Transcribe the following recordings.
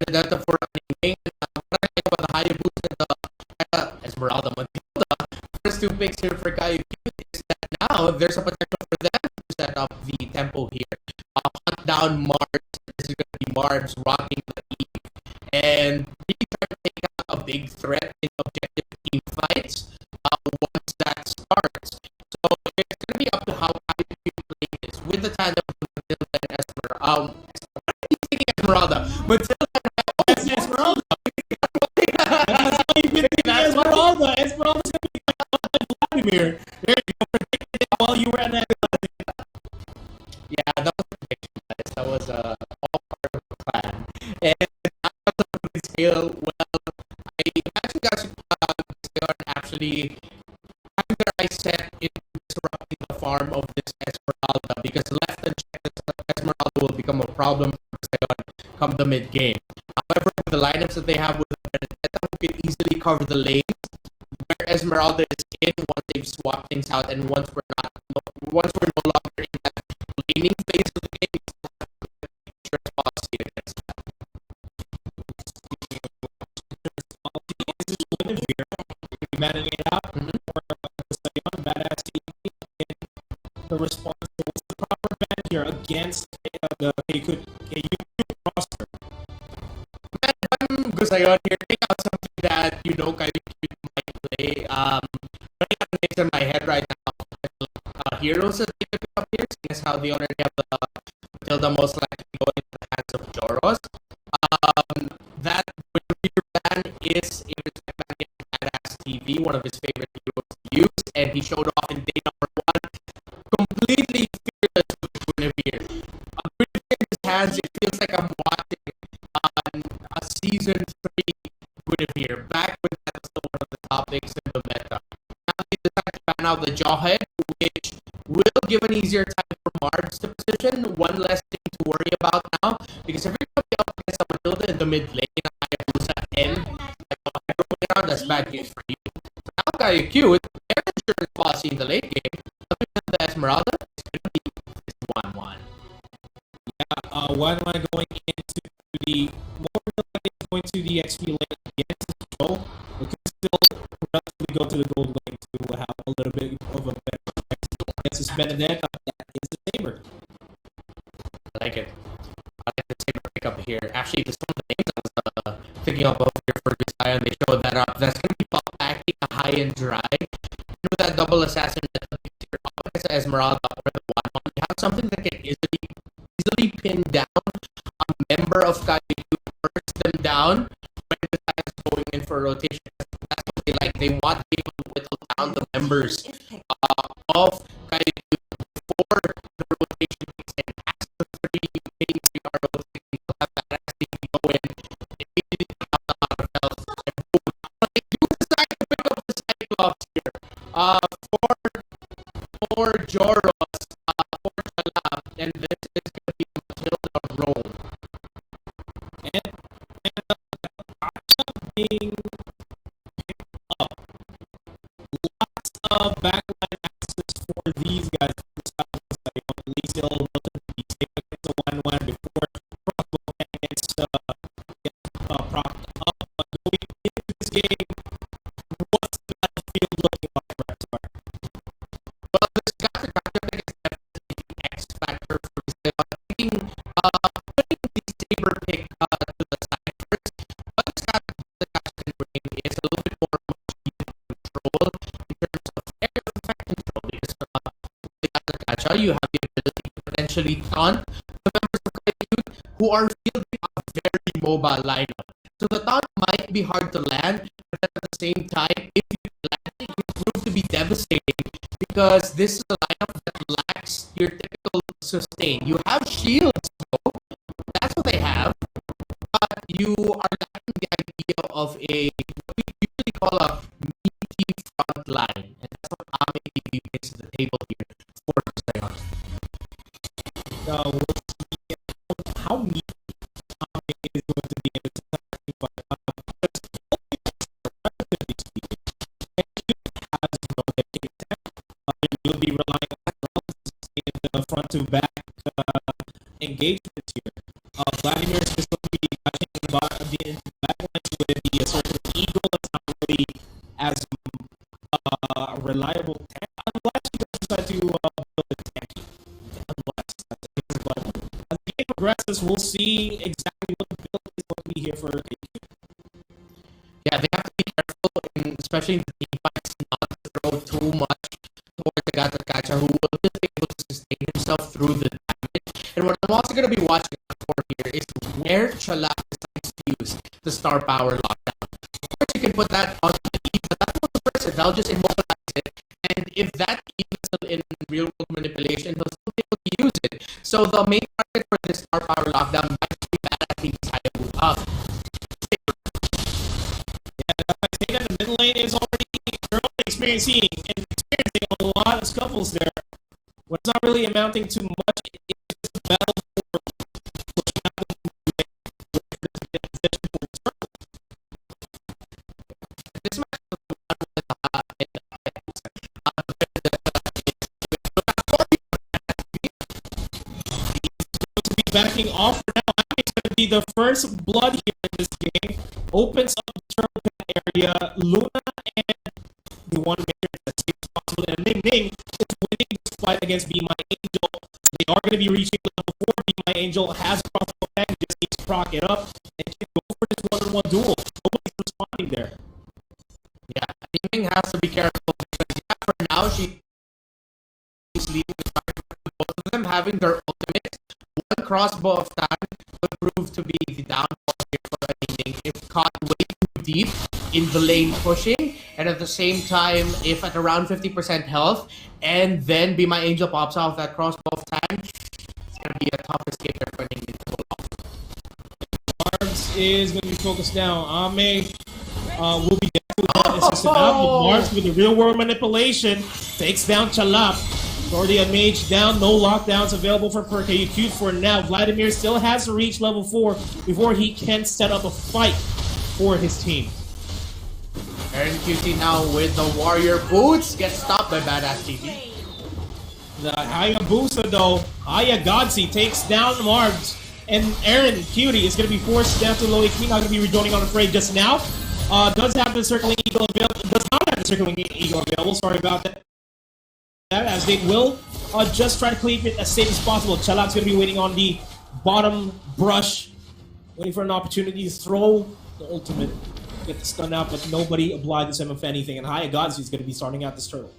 Benedetta for running. What I like about the Hayabusa and the Esmeralda Matilda, first two picks here for KAYUQT is that now there's a potential for them to set up the tempo here. Hunt down Mars. This is going to be Mars rocking the Eve. And really try to take out a big threat in objective team fights once that starts. So it's going to be up to how KAYUQT play this with the tandem of Matilda and Esmeralda. What are you thinking, Esmeralda? Matilda and Esmeralda. Esmeralda. Esmeralda's going to be like Vladimir. There you go. Predicted it while you were at that. Yeah, that was a prediction, guys. That was all part of the plan. And scale, well, I actually got GUSAYON actually having their eyes set in disrupting the farm of this Esmeralda, because left and check Esmeralda will become a problem for GUSAYON come the mid game. However, the lineups that they have with Benedetta, who can easily cover the lanes where Esmeralda is in once they've swapped things out, and once we're no longer in that laning phase of the game, policy against that. Manning it out for GUSAYON, badass team. The response to what's the proper manager against the KAYUQT roster. Man, if I'm GUSAYON here, take out something that KAYUQT might play. Running out of names in my head right now, heroes that they pick up here, seeing as how they already have the Matilda most likely going into the hands of JOROSS. That plan is Badass TV, one of his favorite heroes to use, and he showed off in day number 1, completely fearless with Guinevere. Guinevere in his hands, it feels like I'm watching a season 3 Guinevere, back when that was one of the topics in the meta. Now they decided to ban out the Jawhead, which will give an easier time for Mars to position, one less thing to worry about now, because everybody up against Matilda in the mid lane, Hayabusa and that's bad news for you. So now KAYUQT, their insurance policy in the late game, other than the Esmeralda, is going to be 1-1. Yeah, 1-1 going into the going to the XP lane against Joel. We can still relatively go to the gold lane to have a little bit of a better against Benedetta. That is the saber. I like it. I like the saber pickup here. Actually, some of the names I was thinking of here for GUSAYON, they showed that up. That's going to be packing a high and dry. With that double assassin that against Esmeralda or the 1-1, you have something that can easily pin down a member of KAYUQT, burst them down when the guy is going in for a rotation. That's what they like. They want to be able to whittle down the members of KAYUQT before the rotation kicks in. As the 3 things we are rotating, you'll have that actually go in. Immediately out the health. And boom. Like, you decide to pick up the Cyclops here. For JOROSS, for Chala, and this is going to be Matilda Rome. And being picked up. Lots of backline access for these guys. At least they'll be safe against the 1-1 before Crossbow gets propped up. But going into this game, what's the battlefield looking like, Raptor? Well, this got the X factor for putting the saber pick to the side first. What this got can bring is a little bit more control in terms of area of effect control, because with the Gacha, you have the ability to potentially taunt the members of KAYUQT who are fielding a very mobile lineup. So the taunt might be hard to land, but at the same time, if you land it, it will prove to be devastating, because this is a lineup that lacks your typical sustain. You have shields, though. That's what they have. But you are lacking the idea of what we usually call a meaty front line. And that's what MLBB brings to the table here for GUSAYON. We'll see how meaty is going to be in the second, but you'll be relying on the front to back engagement here. Vladimir is just going to be process, we'll see exactly what the build is going to be here for KAYUQT. Yeah, they have to be careful, especially in the team fights, not to throw too much towards the Gatakacha, who will be able to sustain himself through the damage. And what I'm also going to be watching out for here is where Chalak decides to use the star power lockdown. Of course, you can put that on the E, but that will reverse it. That'll just immobilize it. And if that E is still in real world manipulation, he'll still be able to use it. So the main target for this star power lockdown might be bad at the side move up. The middle lane is already experiencing a lot of scuffles there. What's not really amounting to much is just a battle for pushing out the This match to be backing off for now. It's going to be the first blood here in this game. Opens up the turtle pit area. Luna and the one maker as safe as possible. And Ning Ning is winning this fight against Be My Angel. So they are going to be reaching level 4. Be My Angel has a crossbow and just needs to proc it up and can go for this one-on-one duel. Nobody's responding there. Yeah, Ning has to be careful because for now she's leading the target. Both of them having their ultimates. One crossbow of time would prove to be the downfall here for Ning if caught way too deep in the lane pushing, and at the same time, if at around 50% health, and then Be My Angel pops off that crossbow of time, it's gonna be a tough escape there for Ning to pull off. Marbs is going to be focused down. Ame will be there with that assistant out. But Marbs with the real world manipulation takes down Chalap. Already a mage down, no lockdowns available for KAYUQT for now. Vladimir still has to reach level 4 before he can set up a fight for his team. Aaron QT now with the warrior boots gets stopped by Badass TV. The Hayabusa though, KAYUQT takes down Marbs. And Aaron Cutie is going to be forced down to low HP, not going to be rejoining on the fray just now. Does have the Circling Eagle available, does not have the Circling Eagle available, sorry about that. As they will just try to keep it as safe as possible. Chalak's going to be waiting on the bottom brush, waiting for an opportunity to throw the ultimate, get the stun out, but nobody obliges him of anything. And KAYUQT is going to be starting out this turtle.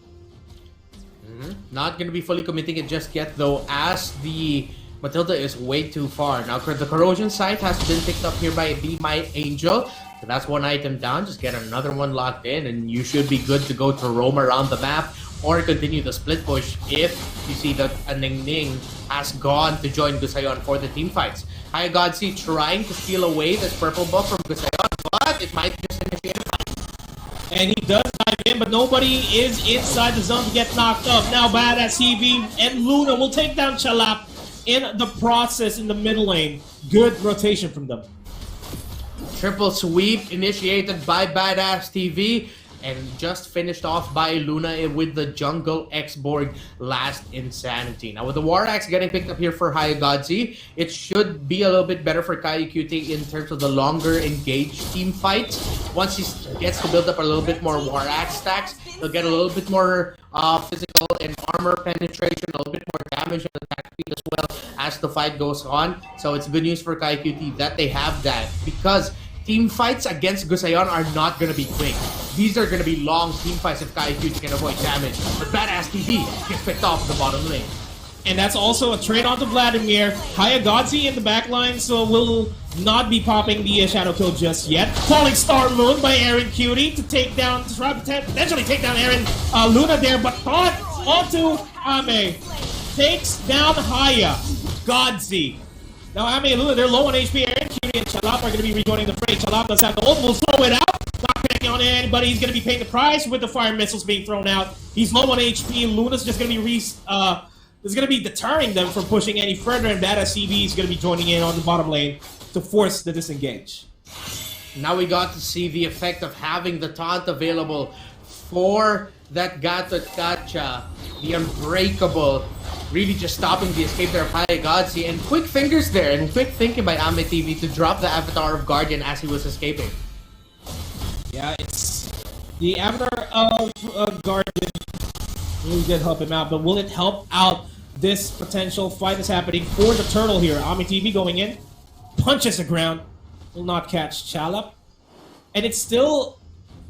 Not going to be fully committing it just yet though, as the Matilda is way too far. Now the corrosion site has been picked up here by Be My Angel. So that's one item down. Just get another one locked in and you should be good to go to roam around the map or continue the split push if you see that Ning Ning has gone to join GUSAYON for the team fights. KAYUQT trying to steal away this purple buff from GUSAYON, but it might just initiate a fight. And he does dive in, but nobody is inside the zone to get knocked up. Now Badass TV and Luna will take down Chalap in the process in the middle lane. Good rotation from them. Triple sweep initiated by Badass TV and just finished off by Luna with the Jungle X-Borg Last Insanity. Now with the War Axe getting picked up here for KAYUQT, it should be a little bit better for KAYUQT in terms of the longer engaged team fights. Once he gets to build up a little bit more War Axe stacks, he'll get a little bit more physical and armor penetration, a little bit more damage and attack speed as well as the fight goes on. So it's good news for KAYUQT that they have that, because team fights against GUSAYON are not going to be quick. These are going to be long team fights if KAYUQT can avoid damage. But Badass TV gets picked off in the bottom lane. And that's also a trade onto Vladimir. KAYUQT in the back line, so will not be popping the shadow kill just yet. Falling Star Moon by Aaron Cutie to take down, to try to potentially take down Aaron Luna there, but caught onto Ame. Takes down KAYUQT. Now Ame and Luna, they're low on HP. Aaron Cutie and Chalap are going to be rejoining the fray. Chalap does have the ult, will throw it out. Not connecting on anybody. He's going to be paying the price with the fire missiles being thrown out. He's low on HP. Luna's just going to be is going to be deterring them from pushing any further, and Badass CV is going to be joining in on the bottom lane to force the disengage. Now we got to see the effect of having the taunt available for that Gacha, the Unbreakable, really just stopping the escape there of KAYUQT, and quick fingers there, and quick thinking by Ame TV to drop the Avatar of Guardian as he was escaping. Yeah, it's the Avatar of Guardian really did help him out, but will it help out this potential fight is happening for the turtle here. AmiTV going in, punches the ground, will not catch Chalap. And it's still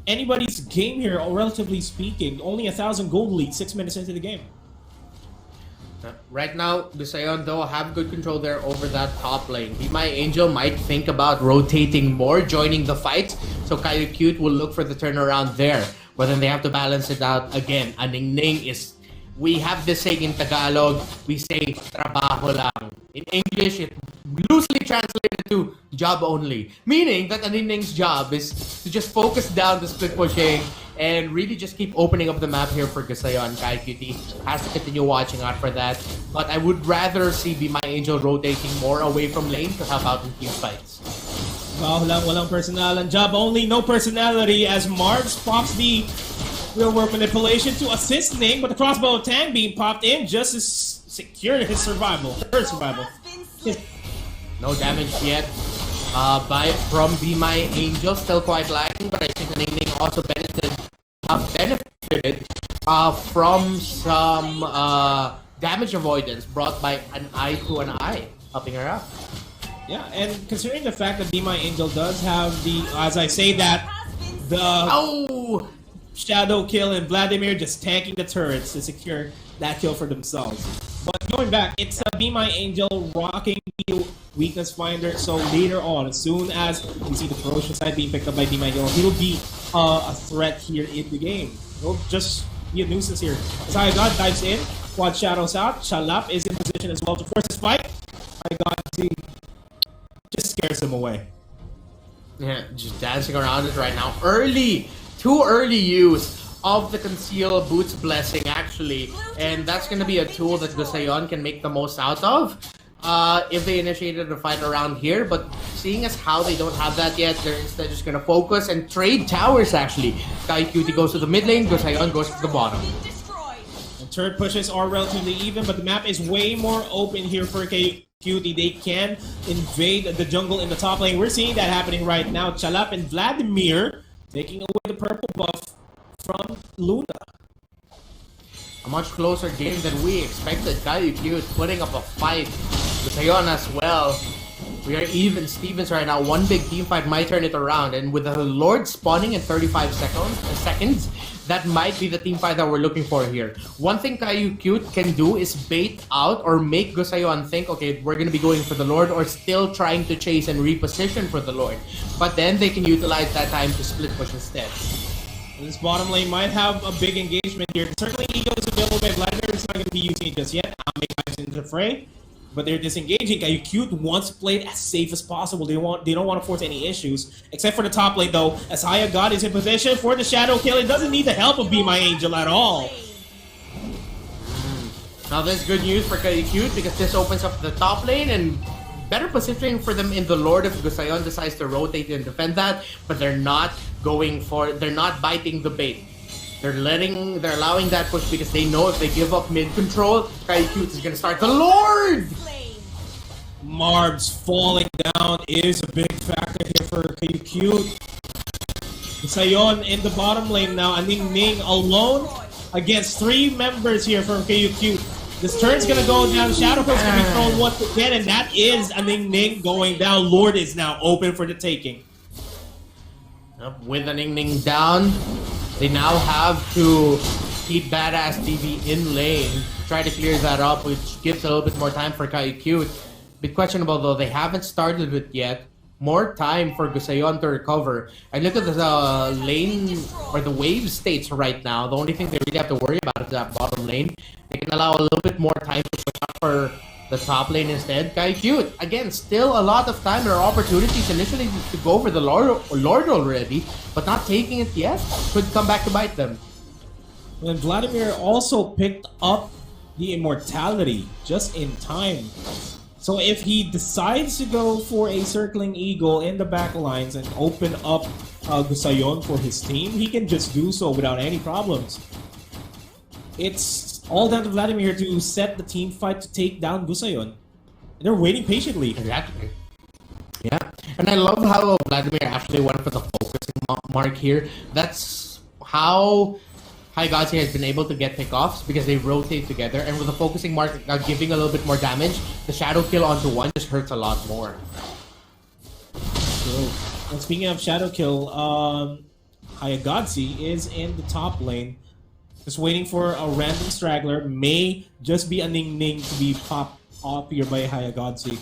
anybody's game here, relatively speaking. Only 1,000 gold lead 6 minutes into the game. Right now, GUSAYON though have good control there over that top lane. Be My Angel might think about rotating more, joining the fight. So KAYUQT will look for the turnaround there. But then they have to balance it out again. Aningning is... We have this saying in Tagalog, we say, trabaho lang. In English, it loosely translated to job only. Meaning that Aningning's job is to just focus down the split pushing and really just keep opening up the map here for GUSAYON. KAYUQT has to continue watching out for that. But I would rather see Be My Angel rotating more away from lane to help out in team fights. Walang personalan. Job only, no personality as Marbs pops the real world manipulation to assist Ning, but the crossbow of Tang being popped in just to secure his survival. Her survival. No damage yet from Be My Angel, still quite lacking, but I think Aningning also benefited from some damage avoidance brought by an eye to an eye, helping her out. Yeah, and considering the fact that Be My Angel does have the, as I say that, the shadow kill and Vladimir just tanking the turrets to secure that kill for themselves. But going back, it's Be My Angel rocking the weakness finder, so later on, as soon as we see the ferocious side being picked up by Be My Angel, he'll be a threat here in the game. He'll just be a nuisance here. KAYUQT dives in, quad shadows out, Chalap is in position as well to force his fight. KAYUQT just scares him away. Yeah, just dancing around it right now. Too early use of the Conceal Boots Blessing, actually. And that's going to be a tool that GUSAYON can make the most out of if they initiated a fight around here. But seeing as how they don't have that yet, they're instead just going to focus and trade towers, actually. KAYUQT goes to the mid lane, GUSAYON goes to the bottom. And turret pushes are relatively even, but the map is way more open here for KAYUQT. They can invade the jungle in the top lane. We're seeing that happening right now. Chalap and Vladimir taking away the purple buff from Luna. A much closer game than we expected. KAYUQT putting up a fight. GUSAYON as well. We are even Stevens right now. One big team fight might turn it around. And with the Lord spawning in 35 seconds, that might be the team fight that we're looking for here. One thing KAYUQT can do is bait out or make GUSAYON think, okay, we're going to be going for the Lord, or still trying to chase and reposition for the Lord. But then they can utilize that time to split push instead. This bottom lane might have a big engagement here. Certainly Ego is available by Vladimir. It's not going to be using it just yet. Ame dives into the fray, but they're disengaging. KAYUQT wants to play it as safe as possible. They don't want to force any issues, except for the top lane though. As KAYUQT is in position for the shadow kill. It doesn't need the help of Be My Angel at all. Now there's good news for KAYUQT because this opens up the top lane and better positioning for them in the Lord if GUSAYON decides to rotate and defend that, but they're not biting the bait. They're allowing that push because they know if they give up mid control, KAYUQT is gonna start the Lord! Marbs falling down is a big factor here for KAYUQT. GUSAYON in the bottom lane now. Aningning alone against 3 members here from KAYUQT. This turn's gonna go down. Shadow Push gonna be thrown once again, and that is Aningning going down. Lord is now open for the taking. With Aningning down, they now have to keep Badass TV in lane, try to clear that up, which gives a little bit more time for KAYUQT. Bit questionable though, they haven't started it yet. More time for GUSAYON to recover. I look at the lane or the wave states right now. The only thing they really have to worry about is that bottom lane. They can allow a little bit more time to push up for the top lane instead. KAYUQT, again, still a lot of time or opportunities initially to go for the Lord already, but not taking it yet. Could come back to bite them. And Vladimir also picked up the immortality just in time. So if he decides to go for a circling eagle in the back lines and open up GUSAYON for his team, he can just do so without any problems. It's all down to Vladimir to set the team fight to take down GUSAYON. And they're waiting patiently. Exactly. Yeah, and I love how Vladimir actually went for the focusing mark here. That's how HAYUQT has been able to get pickoffs because they rotate together, and with the focusing mark giving a little bit more damage, the shadow kill onto one just hurts a lot more. True. And speaking of shadow kill, HAYUQT is in the top lane, just waiting for a random straggler. May just be a Ning Ning to be popped off here by HAYUQT.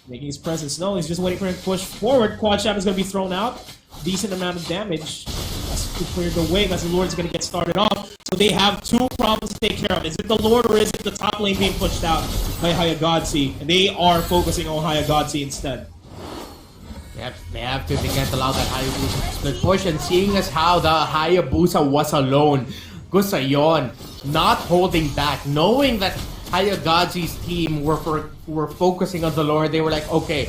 Making his presence known. He's just waiting for him to push forward. Quad Shot is going to be thrown out. Decent amount of damage. To clear the way as the Lord's going to get started off. So they have two problems to take care of. Is it the Lord or is it the top lane being pushed out by HAYUQT? And they are focusing on HAYUQT instead. They have to. They can't allow that Hayabusa split push. And seeing as how the Hayabusa was alone, GUSAYON not holding back, knowing that HAYUQT's team were focusing on the Lord, they were like, okay,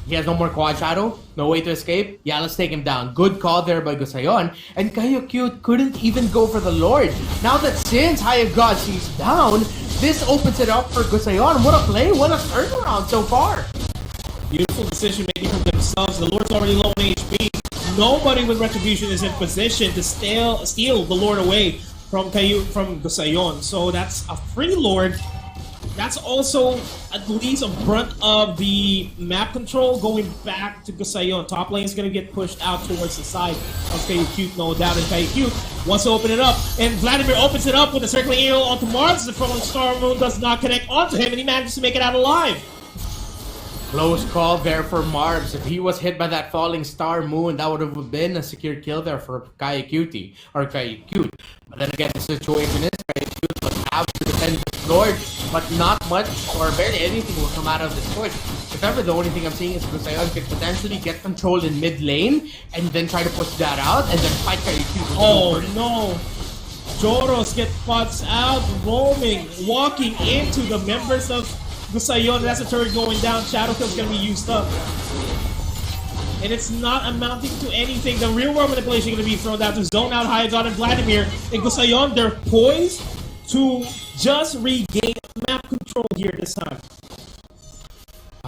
he has no more quad shadow, no way to escape. Yeah, let's take him down. Good call there by GUSAYON. And KAYUQT couldn't even go for the Lord. Now that since HAYUQT's down, this opens it up for GUSAYON. What a play, what a turnaround so far. Beautiful decision making from themselves. The Lord's already low on HP. Nobody with Retribution is in position to steal the Lord away from GUSAYON. So that's a free Lord. That's also at least a brunt of the map control going back to GUSAYON. Top lane is going to get pushed out towards the side of KAYUQT, no doubt. And KAYUQT wants to open it up. And Vladimir opens it up with a circling arrow onto Mars. The falling Star Moon does not connect onto him, and he manages to make it out alive. Close call there for Marbs. If he was hit by that falling star moon, that would have been a secure kill there for KAYUQT. But then again, the situation is KAYUQT will have to defend the Lord, but not much or barely anything will come out of this push. If ever, the only thing I'm seeing is GUSAYON could potentially get control in mid lane and then try to push that out and then fight KAYUQT. Oh no! JOROSS gets spots out, roaming, walking into the members of GUSAYON. That's a turret going down. Shadow Kill's gonna be used up. And it's not amounting to anything. The real world manipulation is gonna be thrown down to zone out HAYUQT and Vladimir. And GUSAYON, they're poised to just regain map control here this time.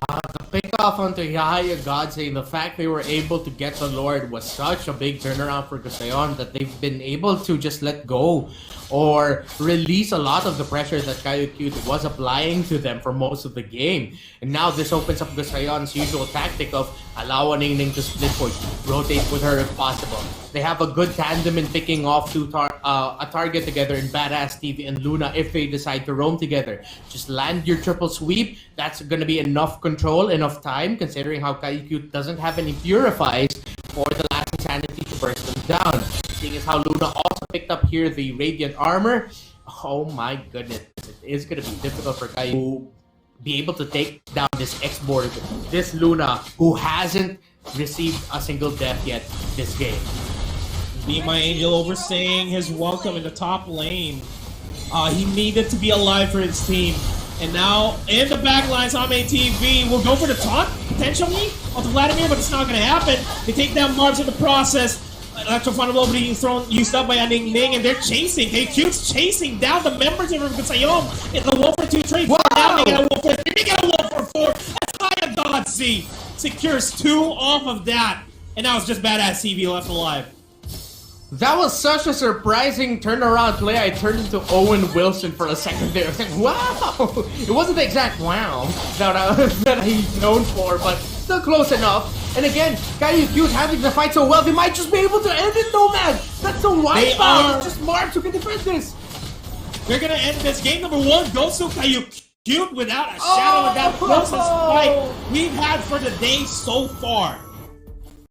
The pick off onto HAYUQT, saying the fact they were able to get the Lord was such a big turnaround for GUSAYON that they've been able to just let go or release a lot of the pressure that KAYUQT was applying to them for most of the game. And now this opens up GUSAYON's usual tactic of allow a Ning Ning to split push, rotate with her if possible. They have a good tandem in picking off a target together in Badass TV and Luna if they decide to roam together. Just land your triple sweep. That's going to be enough control, enough time, considering how KAYUQT doesn't have any purifies for the last insanity to burst them down. Seeing as how Luna also picked up here the Radiant Armor. Oh my goodness. It is going to be difficult for KAYUQT to be able to take down this X-board, this Luna, who hasn't received a single death yet this game. Be My Angel overstaying his welcome in the top lane. He needed to be alive for his team. And now, in the backlines, Ame TV will go for the taunt, potentially, onto Vladimir, but it's not going to happen. They take down Marbs in the process. Electro-Funnel being used up by a Ning Ning, and they're chasing. KAYUQT's chasing down the members of GUSAYON in the 1-for-2 trade. Now they get a 1-for-3, they get a 1-for-4. That's HAYUQT. Secures 2 off of that. And now it's just Badass TV left alive. That was such a surprising turnaround play. I turned into Owen Wilson for a second there. I was like, wow! It wasn't the exact wow that he's known for, but still close enough. And again, KAYUQT having the fight so well, they might just be able to end it, Nomad! That's so wild! It's just Marbs who can defend this! They're gonna end this. Game number 1 goes to KAYUQT without a shadow of doubt. Closest fight we've had for the day so far.